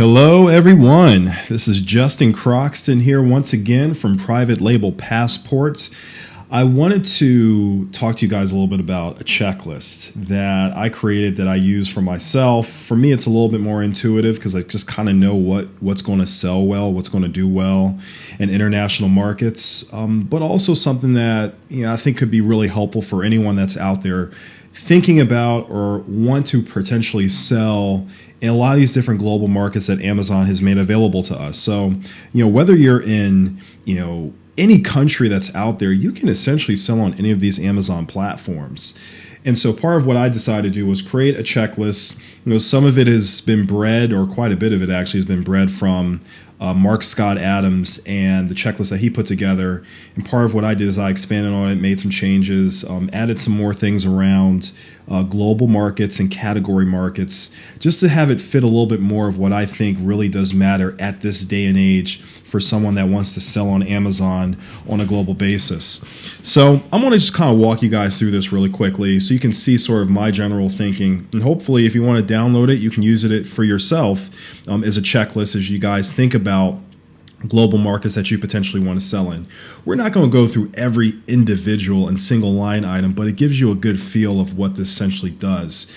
Hello, everyone. This is Justin Croxton here once again from Private Label Passports. I wanted to talk to you guys a little bit about a checklist that I created that I use for myself. For me, it's a little bit more intuitive because I just kind of know what's going to sell well, what's going to do well in international markets, but also something that I think could be really helpful for anyone that's out there thinking about or want to potentially sell in a lot of these different global markets that Amazon has made available to us. So, whether you're in, any country that's out there, you can essentially sell on any of these Amazon platforms. And so part of what I decided to do was create a checklist. Some of it has been bred, or quite a bit of it actually has been bred from Mark Scott Adams and the checklist that he put together. And part of what I did is I expanded on it, made some changes, added some more things around global markets and category markets, just to have it fit a little bit more of what I think really does matter at this day and age for someone that wants to sell on Amazon on a global basis. So I'm going to just kind of walk you guys through this really quickly so you can see sort of my general thinking. And hopefully if you want to download it, you can use it for yourself as a checklist as you guys think about global markets that you potentially want to sell in. We're not going to go through every individual and single line item, but it gives you a good feel of what this essentially does.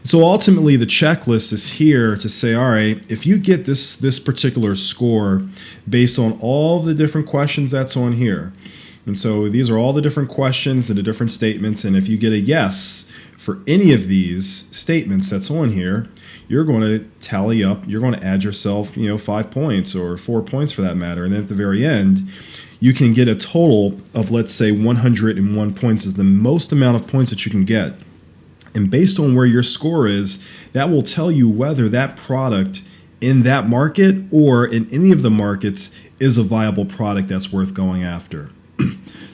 So ultimately, the checklist is here to say, all right, if you get this particular score based on all the different questions that's on here, and so these are all the different questions and the different statements, and if you get a yes for any of these statements that's on here, you're going to tally up, you're going to add yourself, 5 points or 4 points for that matter, and then at the very end, you can get a total of, let's say, 101 points is the most amount of points that you can get. And based on where your score is, that will tell you whether that product in that market or in any of the markets is a viable product that's worth going after.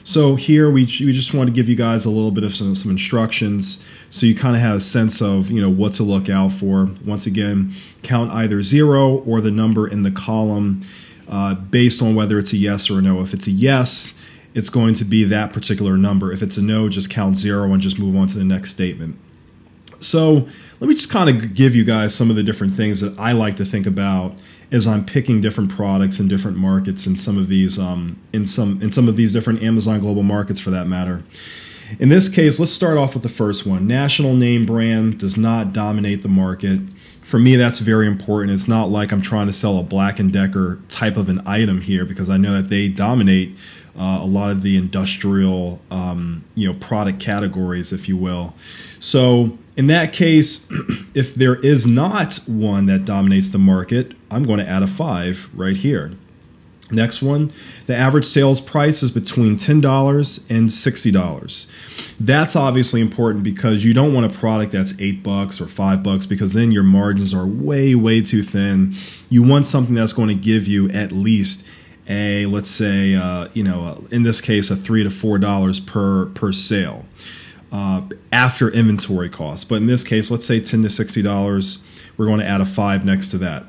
So here we just want to give you guys a little bit of some instructions so you kind of have a sense of what to look out for. Once again, count either 0 or the number in the column based on whether it's a yes or a no. If it's a yes, it's going to be that particular number. If it's a no, just count 0 and just move on to the next statement. So let me just kind of give you guys some of the different things that I like to think about as I'm picking different products in different markets in some of these in some of these different Amazon global markets for that matter. In this case, let's start off with the first one. National name brand does not dominate the market. For me, that's very important. It's not like I'm trying to sell a Black & Decker type of an item here because I know that they dominate a lot of the industrial, product categories, if you will. So in that case, if there is not one that dominates the market, I'm going to add a 5 right here. Next one, the average sales price is between $10 and $60. That's obviously important because you don't want a product that's $8 or $5 because then your margins are way, way too thin. You want something that's going to give you at least let's say, in this case, a $3 to $4 per sale after inventory costs. But in this case, let's say $10 to $60. We're going to add a 5 next to that.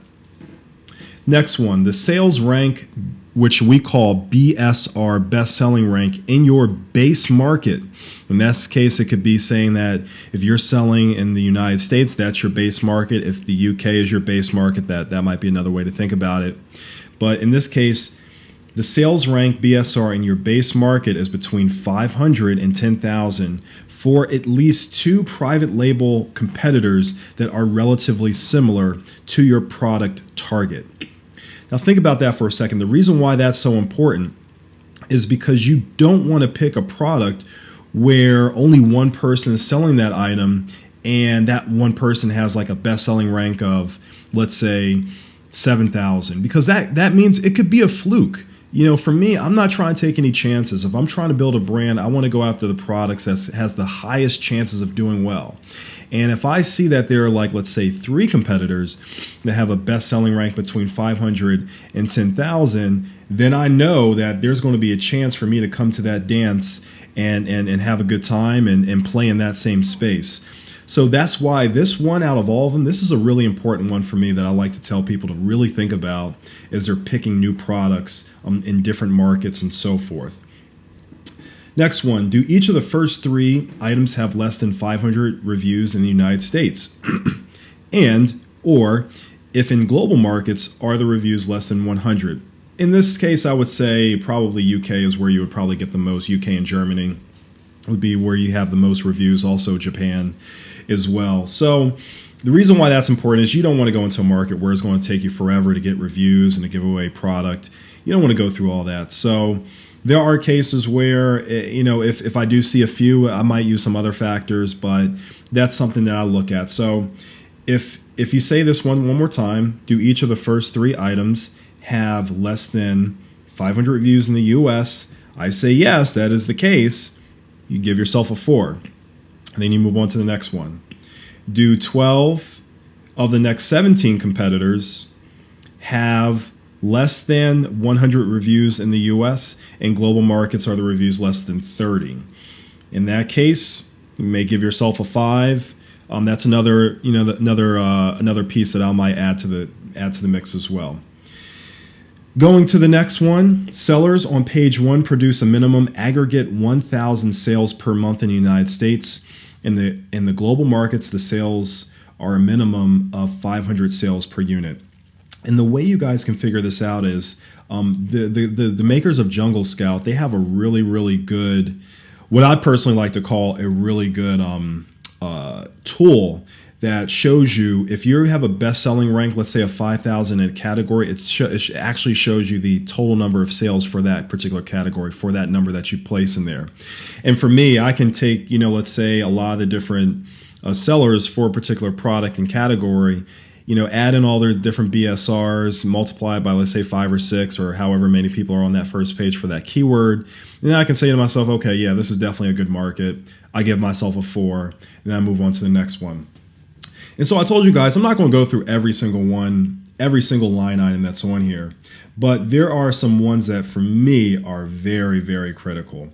Next one, the sales rank, which we call BSR, best selling rank, in your base market. In this case, it could be saying that if you're selling in the United States, that's your base market. If the UK is your base market, that might be another way to think about it. But in this case, the sales rank BSR in your base market is between 500 and 10,000 for at least 2 private label competitors that are relatively similar to your product target. Now think about that for a second. The reason why that's so important is because you don't want to pick a product where only one person is selling that item and that one person has like a best-selling rank of, let's say, 7,000, because that means it could be a fluke. For me, I'm not trying to take any chances. If I'm trying to build a brand, I want to go after the products that has the highest chances of doing well. And if I see that there are let's say 3 competitors that have a best-selling rank between 500 and 10,000, then I know that there's going to be a chance for me to come to that dance and have a good time and play in that same space. So that's why this one out of all of them, this is a really important one for me that I like to tell people to really think about as they're picking new products in different markets and so forth. Next one, do each of the first 3 items have less than 500 reviews in the United States? Or If in global markets, are the reviews less than 100? In this case, I would say probably UK is where you would probably get the most. UK and Germany would be where you have the most reviews, also Japan as well. So the reason why that's important is you don't want to go into a market where it's going to take you forever to get reviews and to give away product. You don't want to go through all that. So there are cases where, if I do see a few, I might use some other factors, but that's something that I look at. So if you say this one more time, do each of the first three items have less than 500 reviews in the US? I say yes, that is the case. You give yourself a 4. And then you move on to the next one. Do 12 of the next 17 competitors have less than 100 reviews in the US? In global markets, are the reviews less than 30? In that case, you may give yourself a 5. That's another piece that I might add to the mix as well. Going to the next one, sellers on page 1 produce a minimum aggregate 1,000 sales per month in the United States. In the global markets, the sales are a minimum of 500 sales per unit. And the way you guys can figure this out is the makers of Jungle Scout, they have a really, really good, what I personally like to call a really good tool that shows you if you have a best-selling rank, let's say a 5,000 in a category, it actually shows you the total number of sales for that particular category, for that number that you place in there. And for me, I can take, let's say a lot of the different sellers for a particular product and category, add in all their different BSRs, multiply by, let's say, 5 or 6 or however many people are on that first page for that keyword. And then I can say to myself, okay, yeah, this is definitely a good market. I give myself a 4, and then I move on to the next one. And so I told you guys, I'm not going to go through every single line item that's on here, but there are some ones that for me are very, very critical.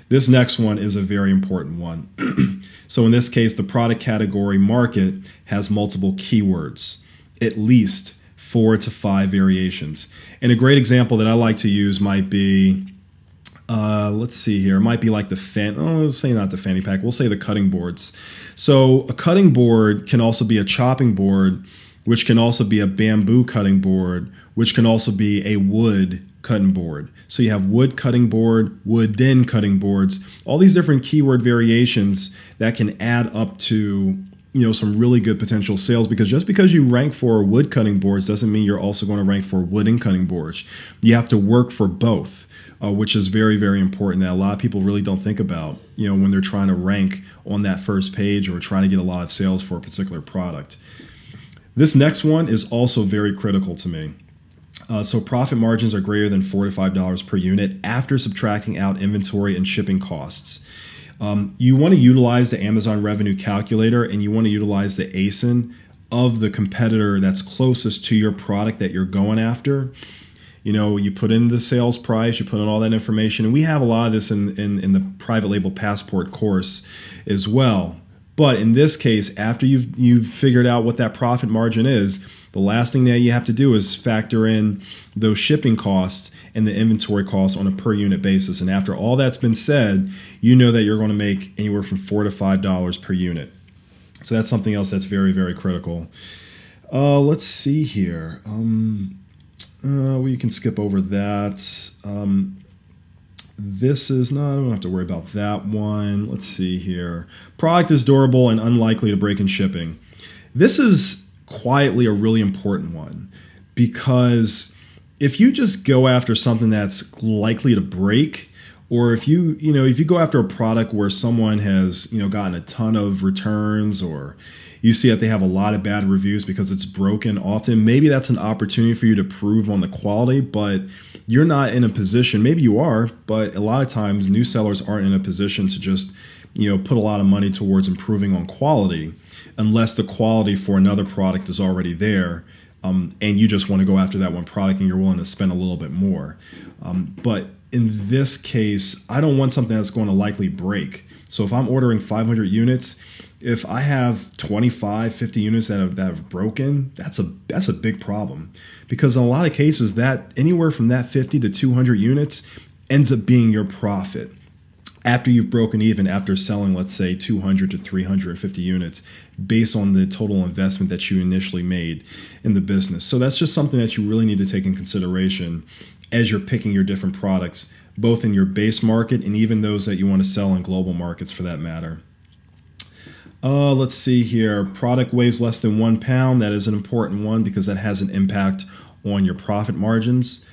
This next one is a very important one. So in this case, the product category market has multiple keywords, at least 4 to 5 variations. And a great example that I like to use might be, let's see here. It might be like let's say not the fanny pack. We'll say the cutting boards. So a cutting board can also be a chopping board, which can also be a bamboo cutting board, which can also be a wood cutting board. So you have wood cutting board, wooden cutting boards, all these different keyword variations that can add up to some really good potential sales, because just because you rank for wood cutting boards doesn't mean you're also going to rank for wooden cutting boards. You have to work for both. Which is very, very important that a lot of people really don't think about, when they're trying to rank on that first page or trying to get a lot of sales for a particular product. This next one is also very critical to me. So profit margins are greater than $4 to $5 per unit after subtracting out inventory and shipping costs. You want to utilize the Amazon Revenue Calculator, and you want to utilize the ASIN of the competitor that's closest to your product that you're going after. You put in the sales price, you put in all that information, and we have a lot of this in the Private Label Passport course as well. But in this case, after you've figured out what that profit margin is, the last thing that you have to do is factor in those shipping costs and the inventory costs on a per unit basis. And after all that's been said, you know that you're going to make anywhere from $4 to $5 per unit. So that's something else that's very, very critical. Let's see here. We can skip over that. This is not, I don't have to worry about that one. Let's see here. Product is durable and unlikely to break in shipping. This is quietly a really important one, because if you just go after something that's likely to break, or if you go after a product where someone has, gotten a ton of returns, or you see that they have a lot of bad reviews because it's broken often, maybe that's an opportunity for you to prove on the quality, but you're not in a position, maybe you are, but a lot of times new sellers aren't in a position to just, put a lot of money towards improving on quality unless the quality for another product is already there. And you just want to go after that one product and you're willing to spend a little bit more. But in this case, I don't want something that's going to likely break. So if I'm ordering 500 units, if I have 25, 50 units that have broken, that's a big problem, because in a lot of cases that anywhere from that 50 to 200 units ends up being your profit. after you've broken even, after selling, let's say 200 to 350 units based on the total investment that you initially made in the business. So that's just something that you really need to take in consideration as you're picking your different products, both in your base market and even those that you want to sell in global markets for that matter. Let's see here. Product weighs less than 1 pound. That is an important one because that has an impact on your profit margins.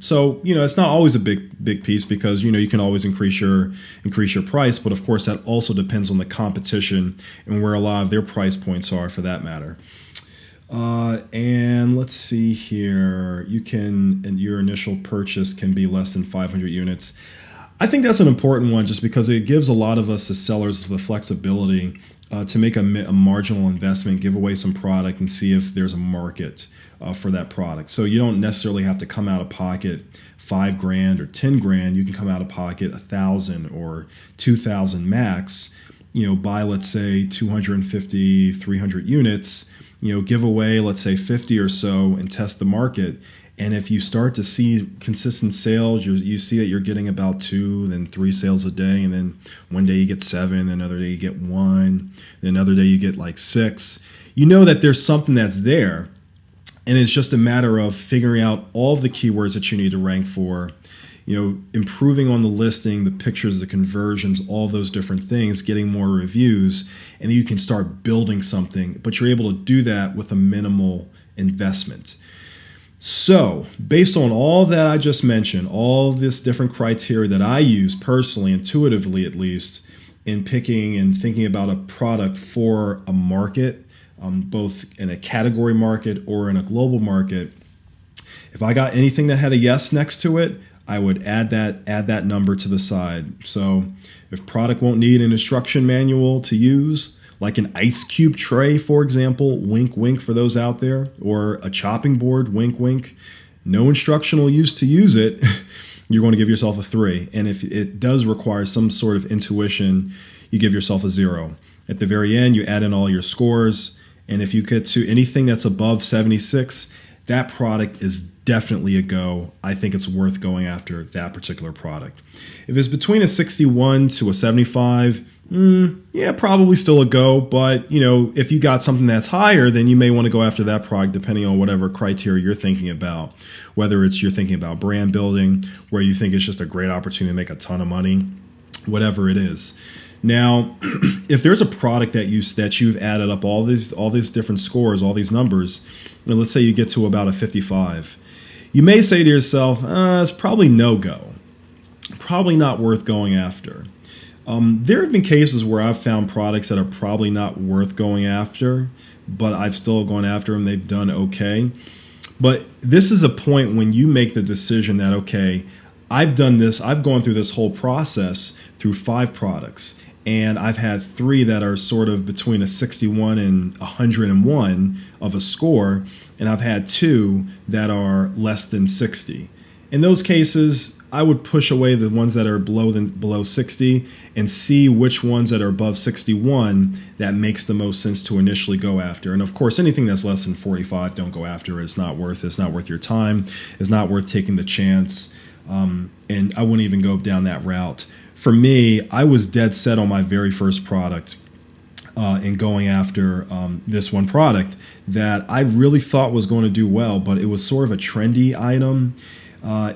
So it's not always a big piece because you can always increase your price, but of course that also depends on the competition and where a lot of their price points are for that matter. And let's see here. And your initial purchase can be less than 500 units. I think that's an important one just because it gives a lot of us as sellers the flexibility to make a marginal investment, give away some product, and see if there's a market for that product. So you don't necessarily have to come out of pocket $5,000 or $10,000. You can come out of pocket $1,000 or $2,000 max. Buy, let's say 250, 300 units. Give away, let's say 50 or so, and test the market. And if you start to see consistent sales, you see that you're getting about 2, then 3 sales a day, and then one day you get 7, then another day you get 1, then another day you get like 6. You know that there's something that's there, and it's just a matter of figuring out all of the keywords that you need to rank for, improving on the listing, the pictures, the conversions, all those different things, getting more reviews, and then you can start building something, but you're able to do that with a minimal investment. So, based on all that I just mentioned, all this different criteria that I use personally, intuitively at least, in picking and thinking about a product for a market, both in a category market or in a global market, if I got anything that had a yes next to it, I would add that number to the side. So, if product won't need an instruction manual to use, like an ice cube tray, for example, wink, wink for those out there, or a chopping board, wink, wink, no instructional use to use it, you're going to give yourself a 3. And if it does require some sort of intuition, you give yourself a 0. At the very end, you add in all your scores. And if you get to anything that's above 76, that product is definitely a go. I think it's worth going after that particular product. If it's between a 61 to a 75, yeah, probably still a go. But, if you got something that's higher, then you may want to go after that product depending on whatever criteria you're thinking about. Whether it's you're thinking about brand building, where you think it's just a great opportunity to make a ton of money, whatever it is. Now, if there's a product that you've added up all these different scores, all these numbers, and let's say you get to about a 55, you may say to yourself, it's probably no go, probably not worth going after. There have been cases where I've found products that are probably not worth going after, but I've still gone after them. They've done okay. But this is a point when you make the decision that, okay, I've done this. I've gone through this whole process through 5 products, and I've had 3 that are sort of between a 61 and 101 of a score, and I've had 2 that are less than 60. In those cases, I would push away the ones that are below 60 and see which ones that are above 61 that makes the most sense to initially go after. And of course, anything that's less than 45, don't go after. It's not worth it. It's not worth your time. It's not worth taking the chance. And I wouldn't even go down that route. For me, I was dead set on my very first product in going after this one product that I really thought was going to do well, but it was sort of a trendy item.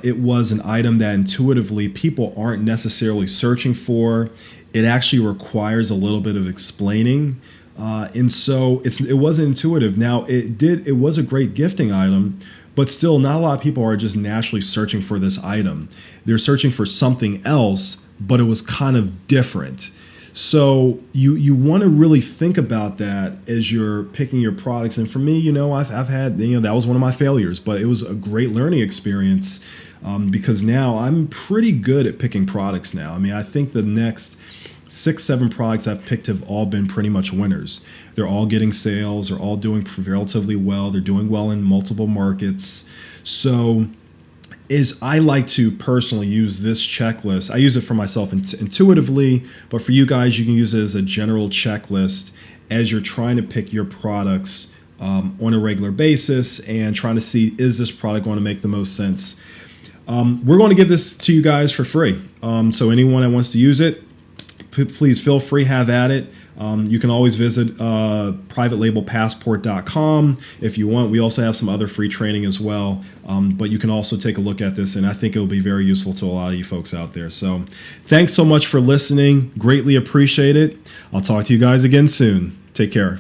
It was an item that intuitively people aren't necessarily searching for. It actually requires a little bit of explaining. And so it wasn't intuitive. Now, it was a great gifting item, but still not a lot of people are just naturally searching for this item. They're searching for something else, but it was kind of different. So you want to really think about that as you're picking your products. And for me, I've had, that was one of my failures, but it was a great learning experience because now I'm pretty good at picking products now. I mean, I think the next 6-7 products I've picked have all been pretty much winners. They're all getting sales. They're all doing relatively well. They're doing well in multiple markets. So I like to personally use this checklist. I use it for myself intuitively, but for you guys, you can use it as a general checklist as you're trying to pick your products on a regular basis and trying to see, is this product going to make the most sense? We're going to give this to you guys for free. So anyone that wants to use it, please feel free, have at it. You can always visit privatelabelpassport.com if you want. We also have some other free training as well, but you can also take a look at this, and I think it will be very useful to a lot of you folks out there. So thanks so much for listening. Greatly appreciate it. I'll talk to you guys again soon. Take care.